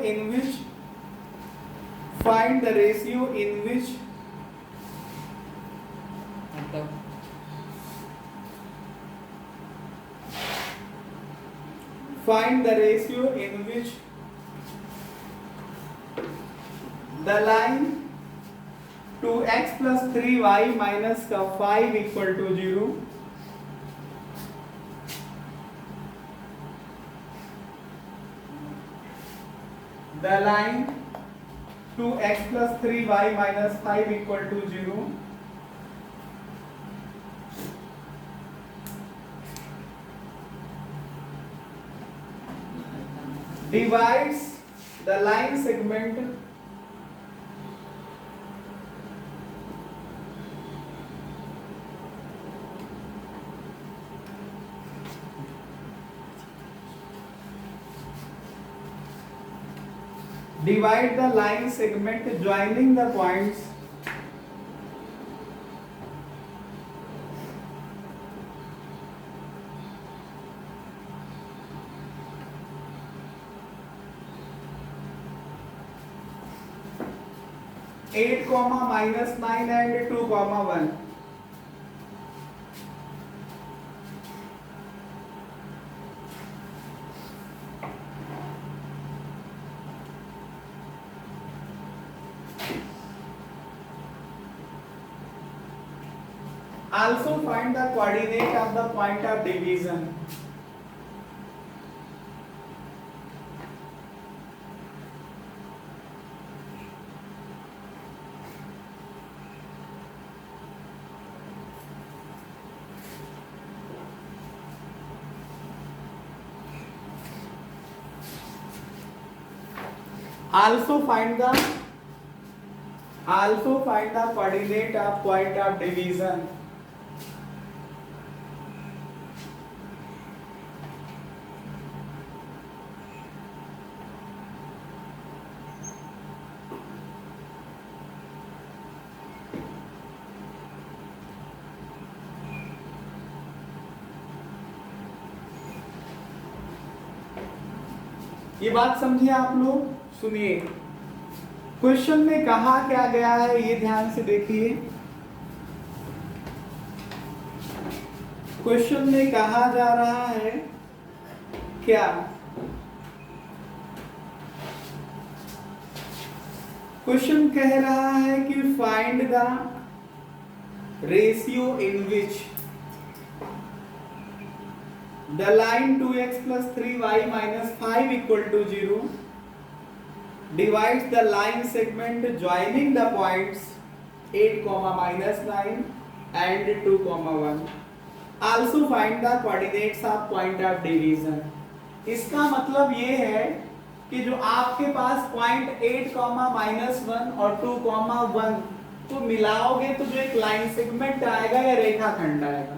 in which find the ratio in which find the ratio in which the line 2x plus 3y minus 5 equal to 0 the line 2x plus 3y minus 5 equal to 0 divides the line segment divide the line segment joining the points (8, -9) and 2, 1. Also find the coordinate of the point of division. Also find the coordinate of point of division. ये बात समझिए आप लोग, सुनिए question में कहा क्या गया है, ये ध्यान से देखिए। क्वेश्चन में कहा जा रहा है क्या, क्वेश्चन कह रहा है कि find the ratio in which the line 2x plus 3y minus 5 equal to 0 divides the line segment joining the points 8, -9 and 2, 1. Also find the coordinates of point of division. इसका मतलब ये है कि जो आपके पास पॉइंट 8, -1 और 2, 1 को मिलाओगे तो जो एक लाइन सेगमेंट आएगा या रेखाखंड आएगा,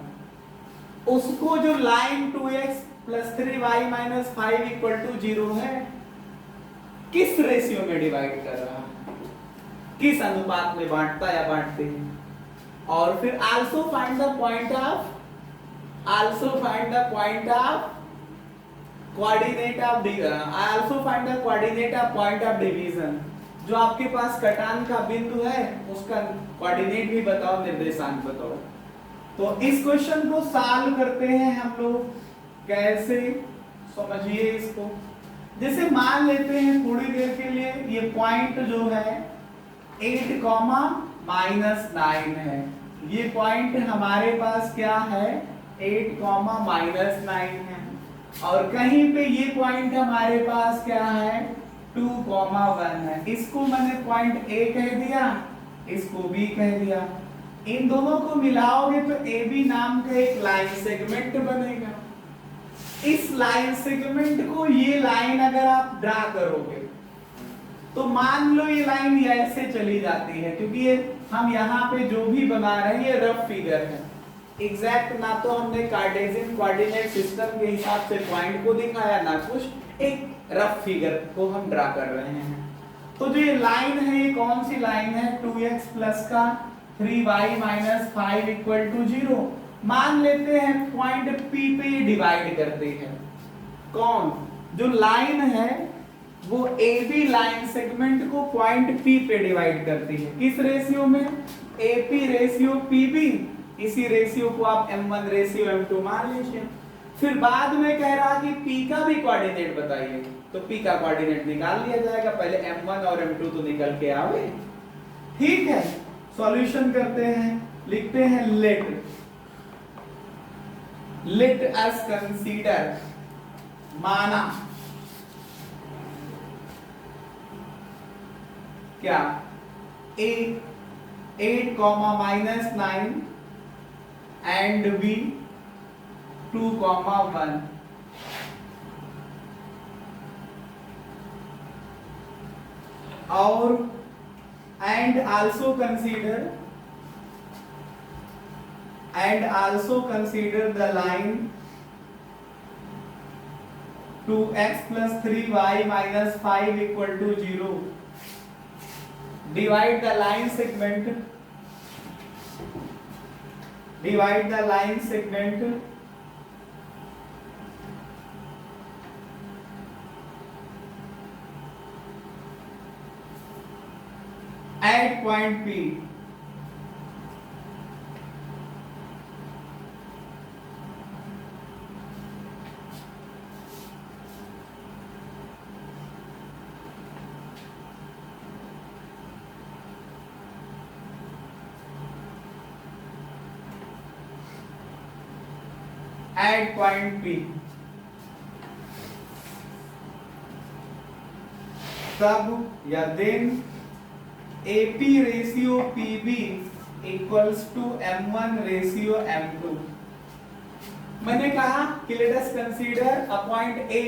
उसको जो line 2x plus 3y minus 5 equal to 0 है, किस रेशियो में डिवाइड कर रहा है, किस अनुपात में बांटता या बांटते हैं। और फिर also find the point of coordinate of point of division। जो आपके पास कटान का बिंदु है उसका कोऑर्डिनेट भी बताओ, निर्देशांक बताओ। तो इस क्वेश्चन को सॉल्व करते हैं हम लोग, कैसे समझिए इसको। जैसे मान लेते हैं थोड़ी देर के लिए ये पॉइंट जो है 8, -9 है, ये पॉइंट हमारे पास क्या है 8, -9 है, और कहीं पे ये पॉइंट हमारे पास क्या है 2, 1 है। इसको मैंने पॉइंट A कह दिया, इसको B कह दिया। इन दोनों को मिलाओगे तो AB नाम का एक लाइन सेगमेंट बनेगा। इस लाइन सेगमेंट को ये लाइन अगर आप ड्रा करोगे तो मान लो ये लाइन ऐसे चली जाती है, क्योंकि ये हम यहाँ पे जो भी बना रहे हैं ये रफ फिगर है, एग्जैक्ट ना तो हमने कार्टेशियन कोऑर्डिनेट सिस्टम के हिसाब से पॉइंट को दिखाया ना कुछ, एक रफ फिगर को हम ड्रा कर रहे हैं। तो जो ये लाइन है ये कौन सी लाइन है, 2x प्लस का 3y माइनस 5 इक्वल टू 0। मान लेते हैं पॉइंट P पे ये डिवाइड करते हैं। कौन, जो लाइन है वो ए बी लाइन सेगमेंट को पॉइंट पी पे डिवाइड करती है। किस रेशियो में? AP ratio PB. इसी रेशियो को आप m1 रेशियो m2 मान लीजिए। फिर बाद में कह रहा कि p का भी कोऑर्डिनेट बताइए, तो p का कोऑर्डिनेट निकाल लिया जाएगा। पहले m1 और m2 तो निकल के आवे। ठीक है, सॉल्यूशन करते हैं। लिखते हैं लेट अस कंसीडर, माना क्या, a 8, -9 and b 2, 1 और and also consider the line 2x plus 3y minus 5 equal to 0. Divide the line segment at point P. At point P, तब या then AP ratio PB equals to M1 ratio M2। मैंने कहा कि let us consider a point A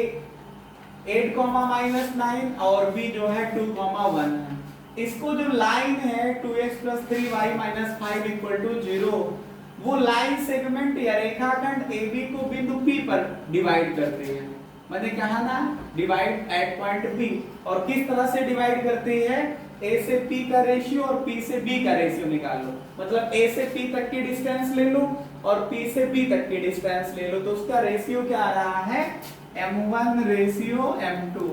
8, -9 और B जो है 2, 1 है। इसको जो लाइन है 2x plus 3y minus 5 equal to 0, वो लाइन सेगमेंट या रेखाखंड AB को बिंदु P पर डिवाइड करती है। मैंने कहा ना, डिवाइड एट पॉइंट P। और किस तरह से डिवाइड करती है? A से P का रेशियो और P से B का रेशियो निकाल लो। मतलब A से P तक की डिस्टेंस ले लो और P से B तक की डिस्टेंस ले लो, तो उसका रेशियो क्या आ रहा है? M1 ratio M2।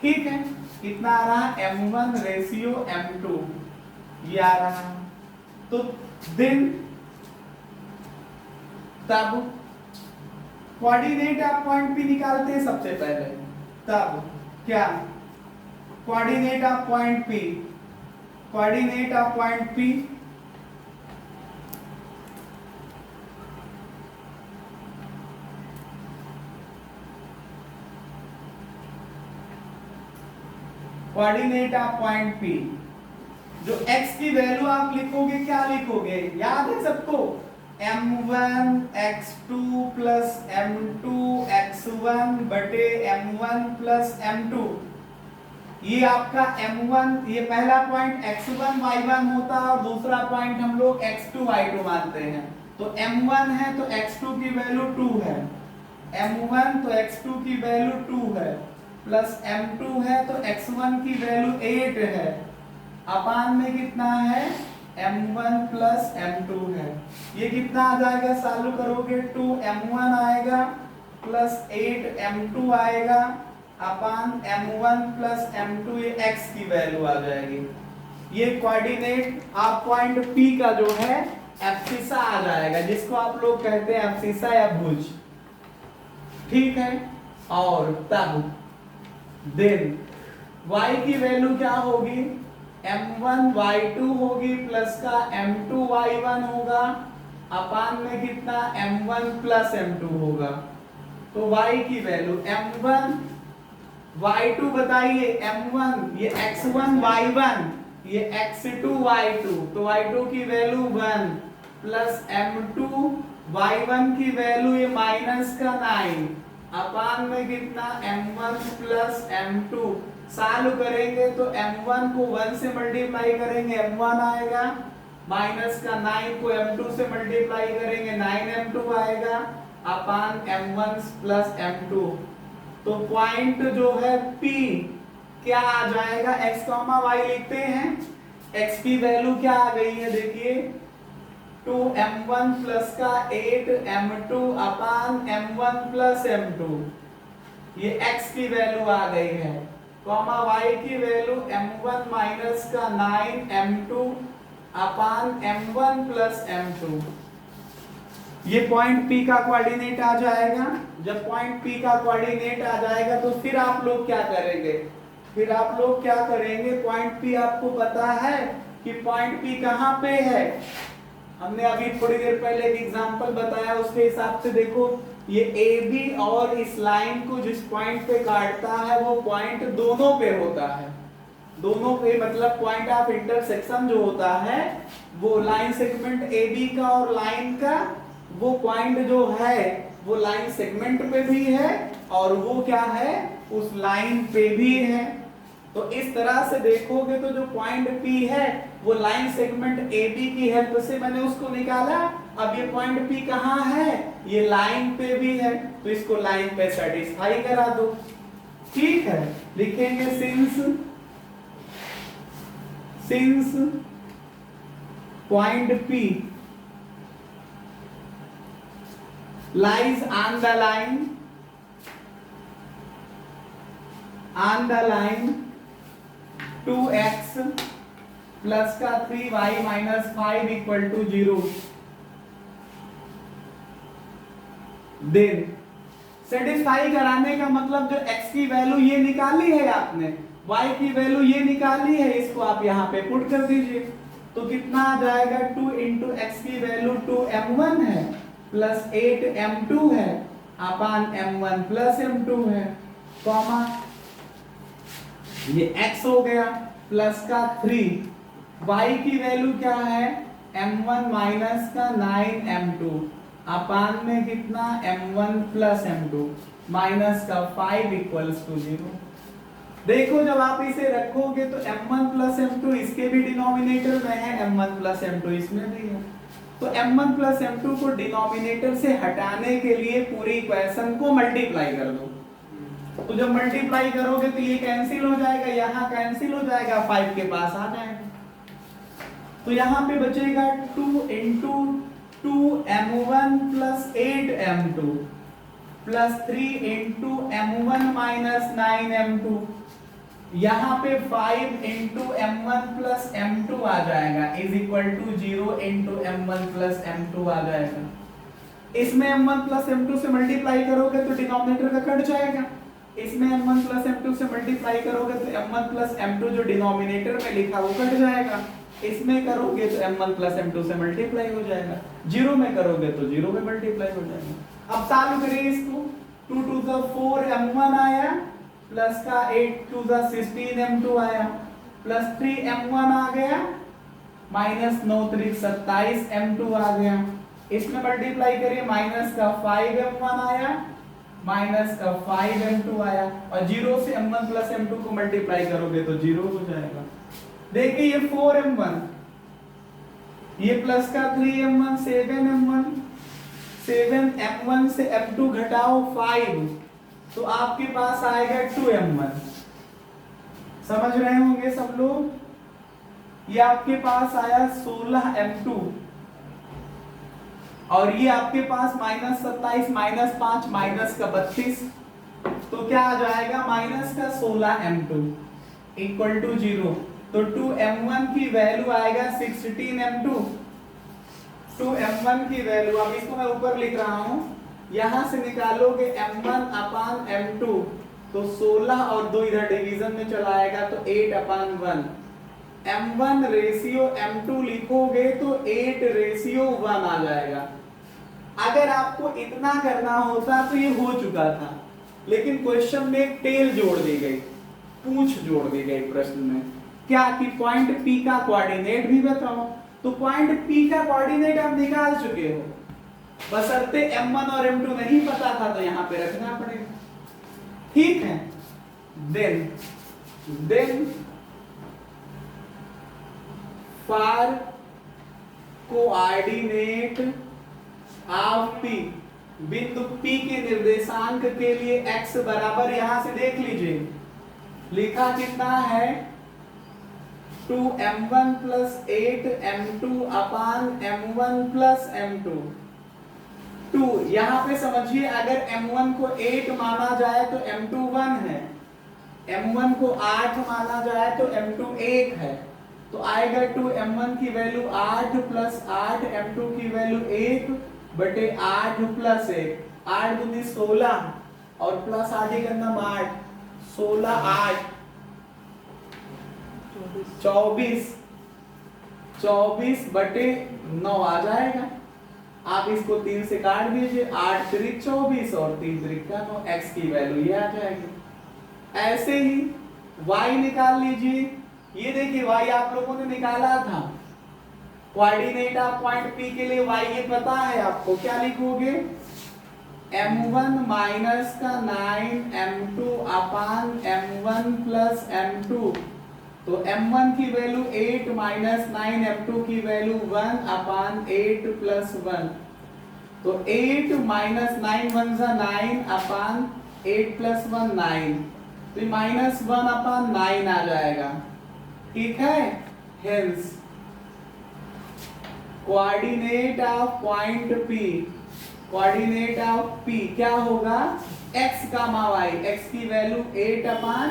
ठीक है, कितना आ रहा है? M1 रेशियो M2 ये आ रहा है। तो देन तब कोऑर्डिनेट ऑफ पॉइंट P निकालते हैं सबसे पहले। तब क्या? Coordinate of point P, coordinate of point P coordinate of point P, जो x की वैल्यू आप लिखोगे, क्या लिखोगे? याद है सबको? m1 x2 plus m2 x1 बटे m1 प्लस m2। ये आपका m1, ये पहला पॉइंट x1 y1 होता है और दूसरा पॉइंट हम लोग x2 y2 मानते हैं। तो m1 है तो x2 की वैल्यू 2 है, m1 तो x2 की वैल्यू 2 है, प्लस m2 है तो x1 की वैल्यू 8 है, अपान में कितना है? m1 प्लस m2 है। ये कितना आ जाएगा? सॉल्व करोगे 2m1 आएगा प्लस 8m2 आएगा अपान m1 प्लस m2, ये x की वैल्यू आ जाएगी। ये कोऑर्डिनेट आप पॉइंट P का जो है एब्सिसा आ जाएगा, जिसको आप लोग कहते हैं एब्सिसा या भुज। ठीक है, और तब देन y की वैल्यू क्या होगी? m1 y2 होगी प्लस का m2 y1 होगा, अपान में कितना? m1 प्लस m2 होगा। तो y की वैल्यू m1 y2 बताइए, m1 ये x1 y1 ये x2 y2, तो y2 की वैल्यू 1 प्लस m2 y1 की वैल्यू ये माइनस का 9, अपान में कितना? m1 plus m2। सॉल्व करेंगे तो m1 को 1 से मल्टीप्लाई करेंगे m1 आएगा, माइनस का 9 को m2 से मल्टीप्लाई करेंगे 9m2 आएगा, अपान m1 प्लस m2। तो पॉइंट जो है P क्या आ जाएगा? x, y लिखते हैं। x की वैल्यू क्या आ गई है? देखिए 2m1 प्लस का 8m2 अपान m1 प्लस m2। ये x की वैल्यू आ गई है, कॉमा y की वैल्यू m1 माइनस का 9m2 अपान m1 प्लस m2। ये पॉइंट P का कोऑर्डिनेट आ जाएगा। जब पॉइंट P का कोऑर्डिनेट आ जाएगा तो फिर आप लोग क्या करेंगे, पॉइंट P आपको पता है कि पॉइंट P कहाँ पे है। हमने अभी थोड़ी देर पहले एक एग्जांपल बताया, उसके हिसाब से देखो, ये AB और इस लाइन को जिस पॉइंट पे काटता है वो पॉइंट दोनों पे होता है। दोनों पे मतलब पॉइंट ऑफ इंटरसेक्शन जो होता है वो लाइन सेगमेंट AB का और लाइन का, वो पॉइंट जो है वो लाइन सेगमेंट पे भी है और वो क्या है, उस लाइन पे भी है। तो इस तरह से देखोगे तो जो पॉइंट P है वो लाइन सेगमेंट AB की हेल्प से मैंने उसको निकाला। अब ये पॉइंट P कहाँ है, ये लाइन पे भी है, तो इसको लाइन पे सेटिस्फाई करा दो। ठीक है, लिखेंगे since point P lies on the line 2x plus का 3y minus 5 equal to 0, then satisfy कराने का मतलब जो x की वैल्यू ये निकाली है आपने, y की वैल्यू ये निकाली है, इसको आप यहाँ पे पुट कर दीजिए। तो कितना आ जाएगा, 2 इंटू एक्स की वैल्यू 2m1 है प्लस 8m2 है अपान m1 प्लस m2 है, कॉमा ये x हो गया प्लस का 3, y की वैल्यू क्या है, m1 माइनस का 9m2 अपान में कितना m1 प्लस m2 माइनस का 5 इक्वल्स टू 0। देखो जब आप इसे रखोगे तो m1 प्लस m2 इसके भी डिनोमिनेटर में है, m1 प्लस m2 इसमें भी है। तो m1 प्लस m2 को डिनोमिनेटर से हटाने के लिए पूरी इक्वेशन को मल्टीप्लाई कर दो। तो जब मल्टीप्लाई करोगे तो ये कैंसिल हो जाएगा, यहाँ कैंसिल हो जाएगा, 5 के पास आ जाएगा। तो यहाँ पे बचेगा 2 into 2m1 plus 8m2 plus 3 into m1 minus 9m2, यहाँ पे 5 इंटू m1 प्लस m2 आ जाएगा is equal to 0 into m1 plus m2 आ जाएगा। इसमें m1 प्लस m2 से मल्टीप्लाई करोगे तो डिनोमिनेटर का कट जाएगा, इसमें m1 प्लस m2 से मल्टीप्लाई करोगे तो m1 प्लस m2 जो डिनोमिनेटर में लिखा वो कट जाएगा, इसमें करोगे तो m1 प्लस m2 से मल्टीप्लाई हो जाएगा, 0 में करोगे तो 0 में मल्टीप्लाई हो जाएगा। अब चालू करिए इसको, 2 टू द 4m1 आया प्लस का 8 टू द 16m2 आया प्लस 3m1 आ गया माइनस 9 3 27m2 आ गया, इसमें मल्टीप्लाई करिए, माइनस का 5m1 आया माइनस का 5m2 आया और 0 से m1 प्लस m2 को मल्टीप्लाई करोगे तो 0 हो जाएगा। देखिए ये 4m1, ये प्लस का 3m1 7m1, 7m1 से m2 घटाओ 5 तो आपके पास आएगा 2m1। समझ रहे होंगे सब लोग, ये आपके पास आया 16m2 और ये आपके पास माइनस 27 माइनस 5 माइनस का 32, तो क्या आ जाएगा माइनस का 16m2 इक्वल टू 0। तो 2m1 की वैल्यू आएगा 16m2, 2m1 की वैल्यू, अब इसको मैं ऊपर लिख रहा हूं, यहां से निकालोगे m1 अपान m2 तो 16 और 2 इधर डिवीजन में चला आएगा तो 8 अपान 1, m1 रेशियो m2 लिखोगे तो 8 रेशियो 1 आ जाएगा। अगर आपको इतना करना होता तो ये हो चुका था, लेकिन क्वेश्चन में एक टेल जोड़ दी गई, पूंछ जोड़ दी गई प्रश्न में, क्या कि पॉइंट P का कोऑर्डिनेट भी बताओ। तो पॉइंट P का कोऑर्डिनेट आप निकाल चुके हो, बशर्ते m1 और m2 नहीं पता था तो यहां पे रखना पड़ेगा। ठीक है, then for coordinate of P, बिंदु P के निर्देशांक के लिए x बराबर, यहां से देख लीजिए लिखा कितना है 2m1 प्लस 8m2 अपान m1 प्लस m2, 2 यहाँ पे समझिए, अगर m1 को 8 माना जाए तो m2 1 है, m1 को 8 माना जाए तो m2 1 है, तो आएगा 2 m1 की वैल्यू 8 प्लस 8, m2 की वैल्यू 1 बटे 8 प्लस 1, 8 दूनी 16 और प्लस 8 ही करना 8, 16 8 24 बटे 9 आ जाएगा। आप इसको 3 से काट दीजिए, 8 त्रिक 24 और 3 त्रिक का 9, x की वैल्यू ये आ जाएगी। ऐसे ही y निकाल लीजिए, ये देखिए y आप लोगों ने निकाला था, कोऑर्डिनेट ऑफ पॉइंट P के लिए y ये पता है आपको, क्या लिखोगे m1 माइनस का 9 m2 अपान m1 प्लस m2, तो m1 की वैल्यू 8 माइनस 9, m2 की वैल्यू 1 अपान 8 प्लस 1, तो 8 माइनस 9 1 जा 9 अपान 8 प्लस 1 9, तो माइनस 1 अपान 9 आ जाएगा, ठीक है। Hence coordinate of point P, coordinate of P क्या होगा, x कामा y, x की वैल्यू 8 अपान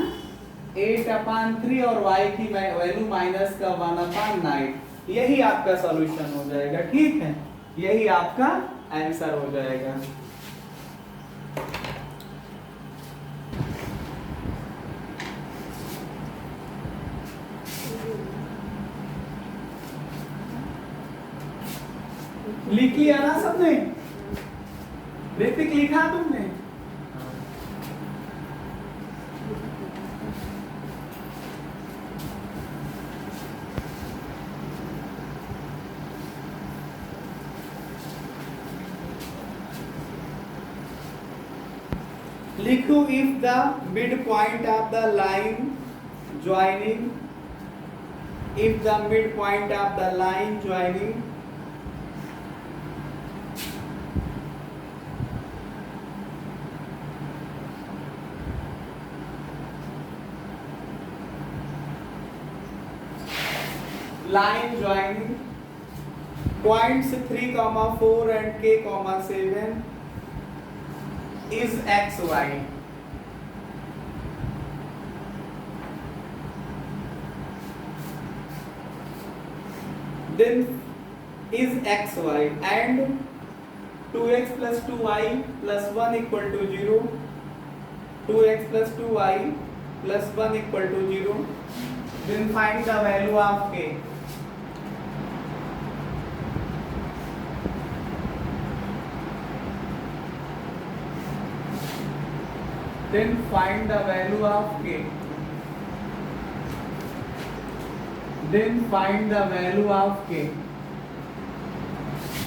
3 और y की वैल्यू माइनस का 1 अपान 9, यही आपका सॉल्यूशन हो जाएगा, ठीक है, यही आपका आंसर हो जाएगा। लिख लिया ना सबने, ऋतिक लिखा तुमने? लिखो if the midpoint of the line joining, if the midpoint of the line joining line joining points 3, 4 and k, 7 is xy, then is xy and 2x plus 2y plus 1 equal to 0, 2x plus 2y plus 1 equal to 0, then find the value of k. Then find the value of k. Then find the value of k.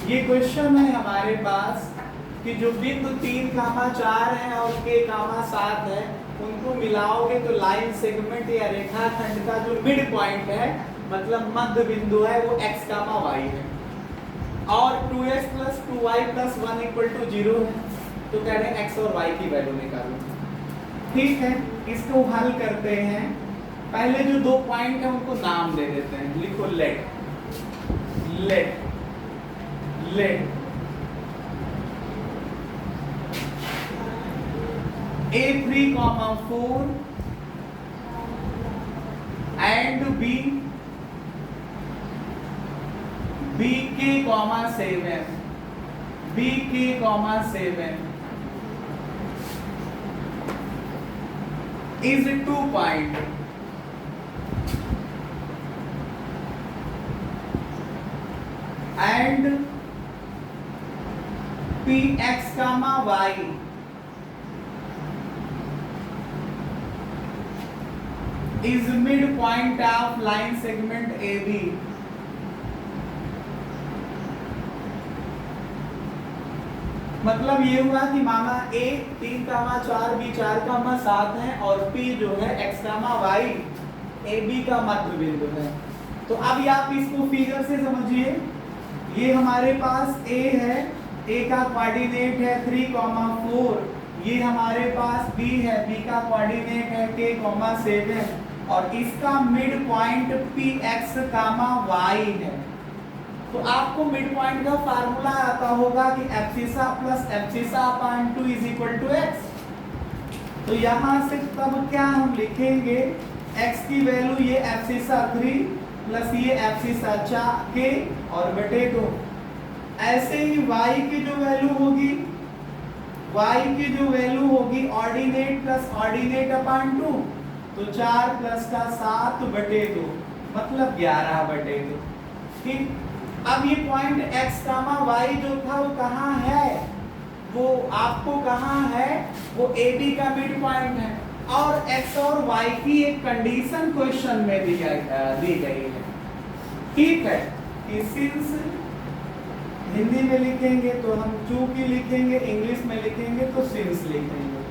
ये question है हमारे पास कि जो बिंदु 3, 4 है और k, 7 है, उनको मिलाओगे तो लाइन सेगमेंट या रेखाखंड का जो मिड पॉइंट है, मतलब मध्य बिंदु है, वो x, y है, और 2x plus 2y plus 1 equal to 0 है, तो कह रहे हैं x और y की वैल्यू निकालो, ठीक है। इसको हल करते हैं, पहले जो 2 पॉइंट है उनको नाम दे देते हैं, लिखो late A3, 4 and BK, 7 is 2 point and PX, Y is midpoint of line segment AB. मतलब ये हुआ कि माना A 3, 4, B 4, 7 है और P जो है X, Y AB का मध्य बिंदु है। तो अब आप इसको फिगर से समझिए, ये हमारे पास A है, A का कोऑर्डिनेट है 3, 4, ये हमारे पास B है, B का कोऑर्डिनेट है K, 7 और इसका मिड पॉइंट PX, Y है। तो आपको मिड पॉइंट का फार्मूला आता होगा कि abscissa plus abscissa upon 2 is equal to x. तो यहाँ से तब क्या हम लिखेंगे, x की वैल्यू ये एब्सिसा 3 प्लस ये एब्सिसा 4 के और बटे 2। ऐसे ही y की जो वैल्यू होगी ऑर्डिनेट प्लस ऑर्डिनेट अपान 2, तो 4 प्लस का 7 बटे 2 मतलब 11 बटे 2। ठीक, अब ये पॉइंट x कामा y जो था वो कहाँ है, वो आपको कहाँ है, वो AB का मिड पॉइंट है और x और y की एक कंडीशन क्वेश्चन में दी गई है। ठीक है, कि सिंस हिंदी में लिखेंगे तो हम चूंकि लिखेंगे, इंग्लिश में लिखेंगे तो सिंस लिखेंगे।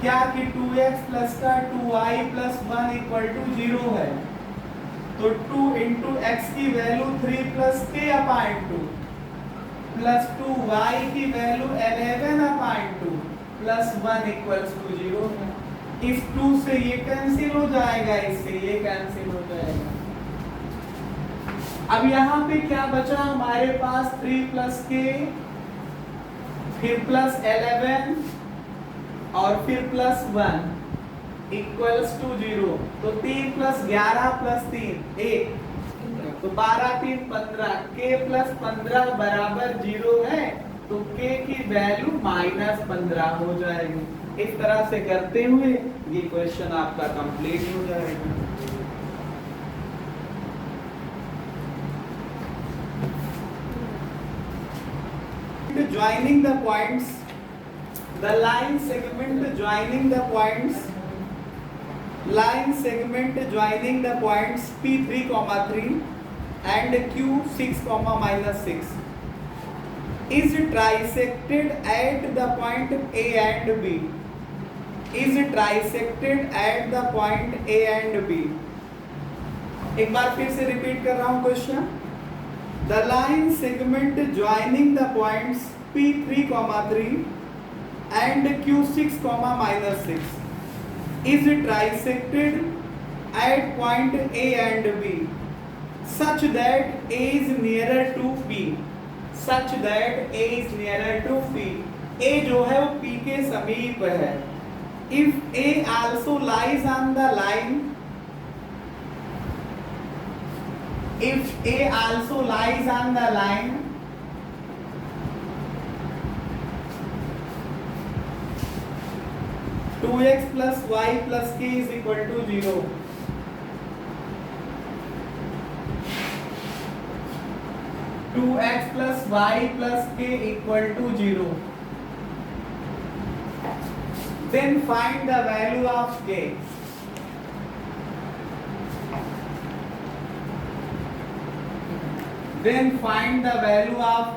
क्या कि 2x प्लस का 2y प्लस 1 इक्वल टू 0 है, तो 2 इंटू एक्स की value 3 plus k upon 2 plus 2y की value 11 upon 2 plus 1 equals to 0 है। इस 2 से ये कैंसिल हो जाएगा, इससे ये कैंसिल हो जाएगा। अब यहाँ पे क्या बचा हमारे पास, 3 प्लस k फिर प्लस 11 और फिर प्लस 1 इक्वल्स टू 0। तो 3 प्लस 11 प्लस 3 1, तो 12 3 15, k प्लस 15 बराबर 0 है, तो k की वैल्यू -15 हो जाएगी। इस तरह से करते हुए ये क्वेश्चन आपका कंप्लीट हो जाएगा। Joining the points, the line segment joining the points P3, 3 and Q6, -6 is trisected at the point A and B. एक बार फिर से रिपीट कर रहा हूं question. The line segment joining the points P3, 3 and Q6, -6 is trisected at point A and B such that A is nearer to P. A जो है वो P के समीप है। If A also lies on the line, 2x plus y plus k is equal to 0. Two x plus y plus k equal to 0. Then find the value of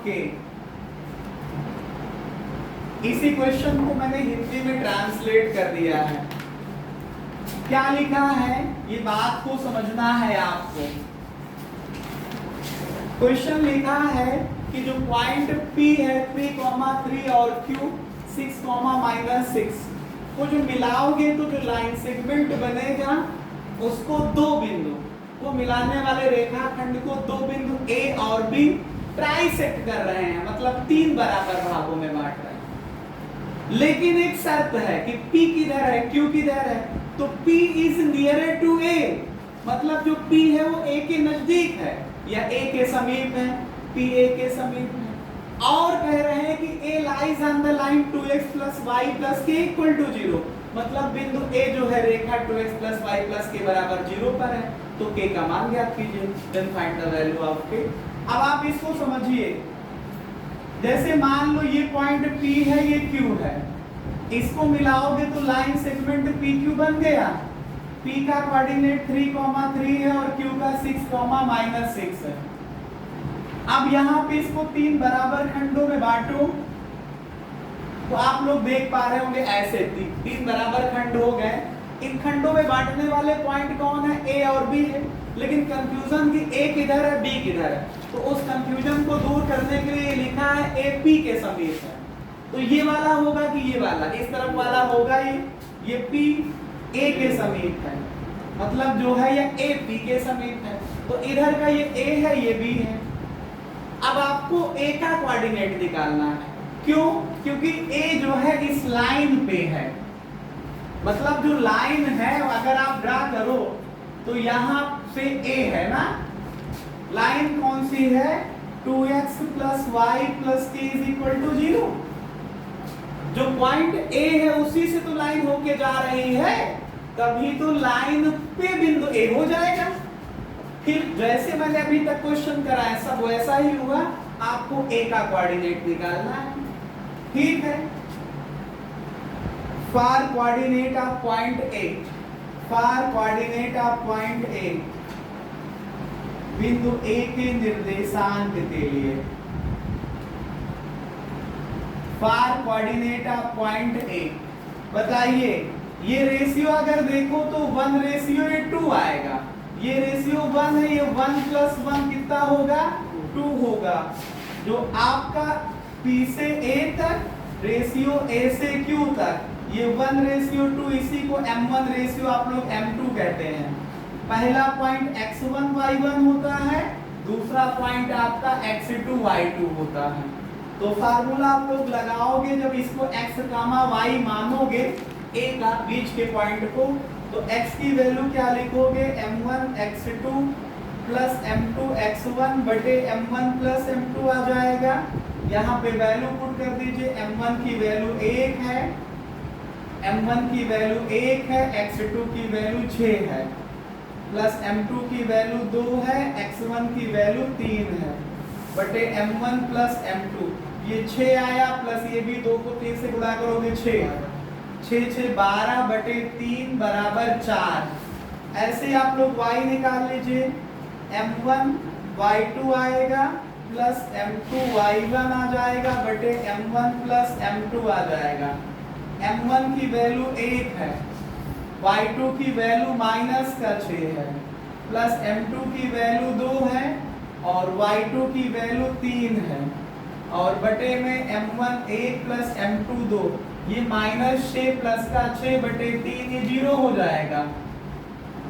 k. इसी question को मैंने हिंदी में translate कर दिया है। क्या लिखा है ये बात को समझना है आपको। क्वेश्चन लिखा है कि जो पॉइंट P है 3,3 और Q 6,-6 को जो मिलाओगे तो जो लाइन सेगमेंट बनेगा उसको दो बिंदु को मिलाने वाले रेखाखंड को दो बिंदु A और B ट्राइसेक्ट कर रहे हैं, मतलब 3 बराबर भागों में बांट रहे हैं। लेकिन एक शर्त है कि P किधर है, Q किधर है, तो P is nearer to A, मतलब जो P है वो A के नजदीक है या A के समीप है, P A के समीप है। और कह रहे हैं कि A lies on the line 2x plus y plus k equal to 0, मतलब बिंदु A जो है रेखा 2x plus y plus k बराबर 0 पर है, तो k का मान ज्ञात कीजिए। Then find the value of k। अब आप इसको समझिए, जैसे मान लो ये पॉइंट P है, ये Q है, इसको मिलाओगे तो लाइन सेगमेंट PQ बन गया। P का कोऑर्डिनेट 3,3 है और Q का 6,-6 है। अब यहाँ पे इसको 3 बराबर खंडों में बांटो, तो आप लोग देख पा रहे होंगे ऐसे 3 बराबर खंड हो गए। इन खंडों में बांटने वाले पॉइंट कौन है, A और B है, लेकिन कंफ्यूजन कि A किधर है, B किधर है, तो उस कंफ्यूजन को दूर करने के लिए लिखा है A P के समीप है। तो ये वाला होगा कि ये वाला, इस तरफ वाला होगा ये P A के समीप है, मतलब जो है ये A P के समीप है। तो इधर का ये A है, ये B है, अब आपको ए का कोऑर्डिनेट निकालना है। क्यों? क्योंकि ए जो है इस लाइन पे है, मतलब जो लाइन है अगर आप ड्रा करो तो यहां से ए है ना, लाइन कौन सी है? 2x + y + k = 0। जो पॉइंट ए है उसी से तो लाइन होके जा रही है, तभी तो लाइन पे बिंदु ए हो जाएगा। फिर जैसे मैंने अभी तक क्वेश्चन कराया सब वैसा ही हुआ, आपको ए का कोऑर्डिनेट निकालना है। ठीक है, for coordinate of point A, for coordinate of point A, बिंदु ए के निर्देशांक के लिए for coordinate of point A. बताइए ये रेशियो अगर देखो तो 1:2 आएगा, ये रेशियो 1 है, ये 1 + 1 कितना होगा? 2 होगा। जो आपका P से A तक, रेशियो A से Q तक, ये 1:2, इसी को M1 रेशियो आप लोग M2 कहते हैं। पहला पॉइंट x1 y1 होता है, दूसरा पॉइंट आपका x2 y2 होता है। तो फार्मूला आप लोग लगाओगे जब इसको x, y मानोगे a का बीच के पॉइंट को, तो x की वैल्यू क्या लिखोगे? m1 x2 + m2 x1 बटे m1 + m2 आ जाएगा। यहाँ पे वैल्यू पुट कर दीजिए, m1 की वैल्यू 1 है, m1 की वैल्यू 1 है, x2 की वैल्यू 6 है, प्लस m2 की वैल्यू 2 है, x1 की वैल्यू 3 है, बटे m1 + m2। ये 6 आया, प्लस ये भी 2 को 3 से गुणा करोगे 6 6 12 बटे 3 = 4। ऐसे आप लोग y निकाल लीजिए, m1 y2 आएगा प्लस m2 y1 आ जाएगा, बटे m1 + m2 आ जाएगा। m1 की वैल्यू 1 है, y2 की वैल्यू -6 है, प्लस m2 की वैल्यू 2 है और y2 की वैल्यू 3 है, और बटे में m1 1 + m2 2, ये -6 प्लस का 6 बटे 3, ये 0 हो जाएगा।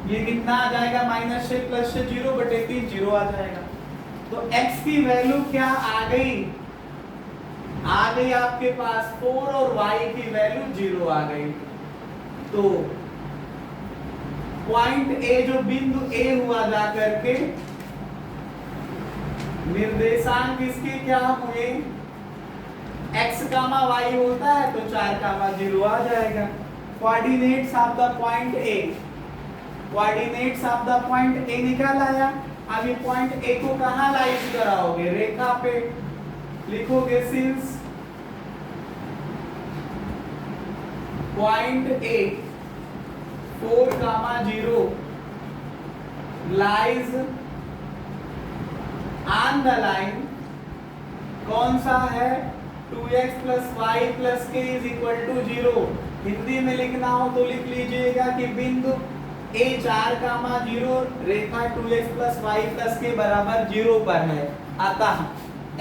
ये कितना आ जाएगा? -6 + 6 0 बटे 3, 0 आ जाएगा। तो x की वैल्यू क्या आ गई? आ गई आपके पास 4 और y की वैल्यू 0 आ गई। तो पॉइंट ए, जो बिंदु ए हुआ जा करके, निर्देशांक इसके क्या हुए? x, y होता है तो 4, 0 आ जाएगा। Coordinates of the point A, coordinates of the point A निकाल आया। अब ये पॉइंट ए को कहाँ लाइज कराओगे? रेखा पे लिखोगे since point A 4, 0 lies on the line, कौन सा है? 2x + y + k = 0। हिंदी में लिखना हो तो लिख लीजिएगा कि बिंदु a 4, 0 Rekha 2x + y + k = 0 पर है। अतः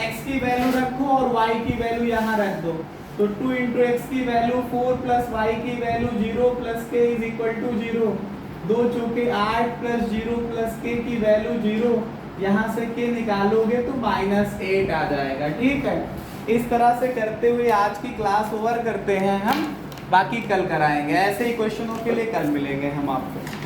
x की वैल्यू रखो और y की वैल्यू यहाँ रख दो, तो 2 × x की वैल्यू 4 + y की वैल्यू 0 + k = 0, 2 चौके 8 + 0 + k की वैल्यू 0, यहाँ से k निकालोगे तो -8 आ जाएगा। ठीक है, इस तरह से करते हुए आज की क्लास ओवर करते हैं हम, बाकी कल कराएंगे। ऐसे ही क्वेश्चनों के लिए कल मिलेंगे हम आपको।